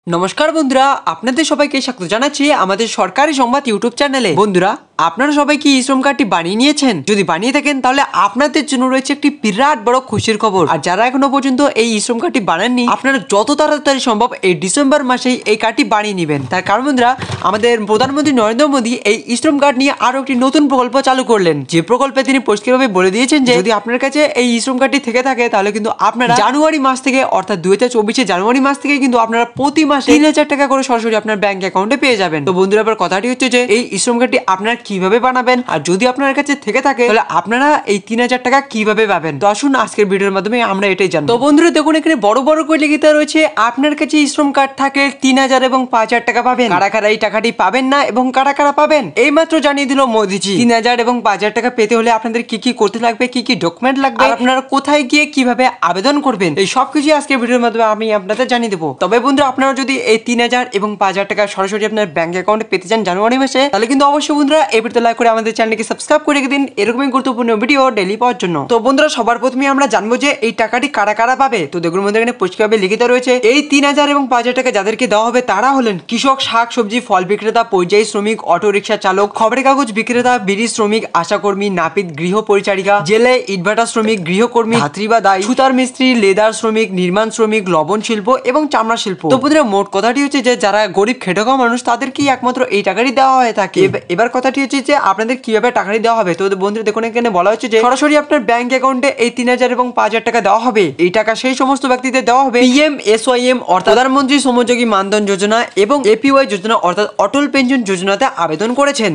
নমস্কার বন্ধুরা, আপনাদের সবাইকে স্বাগত জানাচ্ছি আমাদের সরকারি সংবাদ ইউটিউব চ্যানেলে। বন্ধুরা, আপনারা সবাই কি শ্রম কার্ডটি বানিয়ে নিয়েছেন? যদি বানিয়ে থাকেন তাহলে আপনাদের জন্য রয়েছে একটি বিরাট বড় খুশির খবর। আর যারা এখনো পর্যন্ত এই শ্রম কার্ডটি বানাননি, আপনারা যত তাড়াতাড়ি সম্ভব এই ডিসেম্বর মাসেই এই কার্ডটি বানিয়ে নেবেন। তার কারণ বন্ধুরা, আমাদের প্রধানমন্ত্রী নরেন্দ্র মোদী এই শ্রম কার্ড নিয়ে আরো একটি নতুন প্রকল্প চালু করলেন, যে প্রকল্পে তিনি পরিষ্কারভাবে বলে দিয়েছেন যে যদি আপনার কাছে এই শ্রম কার্ডটি থেকে থাকে তাহলে কিন্তু আপনারা জানুয়ারি মাস থেকে, অর্থাৎ 2024 জানুয়ারি মাস থেকে কিন্তু আপনারা প্রতি মাসে 3000 টাকা করে সরাসরি আপনার ব্যাংক অ্যাকাউন্টে পেয়ে যাবেন। তো বন্ধুরা, এবার কথাটি হচ্ছে যে এই শ্রম কার্ডটি আপনারা কিভাবে বানাবেন, আর যদি আপনার কাছে থেকে থাকে তাহলে আপনারা এই 3000 টাকা কিভাবে পাবেন। তো আসুন আজকের ভিডিওর মাধ্যমে আমরা এটাই জানবো। তো বন্ধুরা দেখুন, এখানে বড় বড় করে লিখিত রয়েছে আপনার কাছে শ্রম কার্ড থাকে 3000 এবং 5000 টাকা পাবেন। কারা কারা এই টাকাটি পাবেন না এবং কারা কারা পাবেন এই মাত্র জানিয়ে দিল মোদিজি। 3000 এবং 5000 টাকা পেতে হলে আপনাদের কি কি করতে লাগবে, কি কি ডকুমেন্ট লাগবে, আর আপনারা কোথায় গিয়ে কিভাবে আবেদন করবেন, এই সবকিছু আজকের ভিডিওর মাধ্যমে আমি আপনাদের জানিয়ে দেবো। তবে বন্ধুরা, আপনারা যদি এই 3000 এবং 5000 টাকা সরাসরি আপনার ব্যাংক অ্যাকাউন্টে পেতে চান জানুয়ারি মাসে, তাহলে কিন্তু অবশ্যই বন্ধুরা এই ভিডিওতে লাইক করে আমাদের চ্যানেলকে সাবস্ক্রাইব করে রেখে দিন এরকমই গুরুত্বপূর্ণ ভিডিও ডেইলি পাওয়ার জন্য। তো বন্ধুরা, সবার প্রথমে আমরা জানবো যে এই টাকাটি কারা কারা পাবে। তো দেখুন বন্ধুরা, এখানে পরিষ্কারভাবে লিখিত রয়েছে এই 3000 এবং 5000 টাকা যাদেরকে দেওয়া হবে তারা হলেন কৃষক, শাক সবজি, ফল বিক্রেতা, পরিযায়ী শ্রমিক, অটো রিক্সা চালক, খবরের কাগজ বিক্রেতা, বিড়ি শ্রমিক, আশাকর্মী, নাপিত, গৃহ পরিচারিকা, জেলে ইটভাটা শ্রমিক, গৃহকর্মী, ধাত্রী বা দায়ী, সুতার মিস্ত্রি, লেদার শ্রমিক, নির্মাণ শ্রমিক, লবণ শিল্প এবং চামড়া শিল্প। তো বন্ধুরা, মোট কথাটি হচ্ছে যে যারা গরিব খেটে খাওয়া মানুষ তাদেরকেই একমাত্র এই টাকাটি দেওয়া হয়ে থাকে। এবার কথাটি হচ্ছে যে আপনাদের কিভাবে টাকাটি দেওয়া হবে। তো বন্ধুরা দেখুন, এখানে বলা হচ্ছে যে সরাসরি আপনার ব্যাংক অ্যাকাউন্টে এই 3000 এবং 5000 টাকা দেওয়া হবে। এই টাকা সেই সমস্ত ব্যক্তিদের দেওয়া হবে PMSYM অর্থাৎ প্রধানমন্ত্রী শ্রমযোগী মানধন যোজনা এবং APY যোজনা অর্থাৎ অটল পেনশন যোজনাতে আবেদন করেছেন।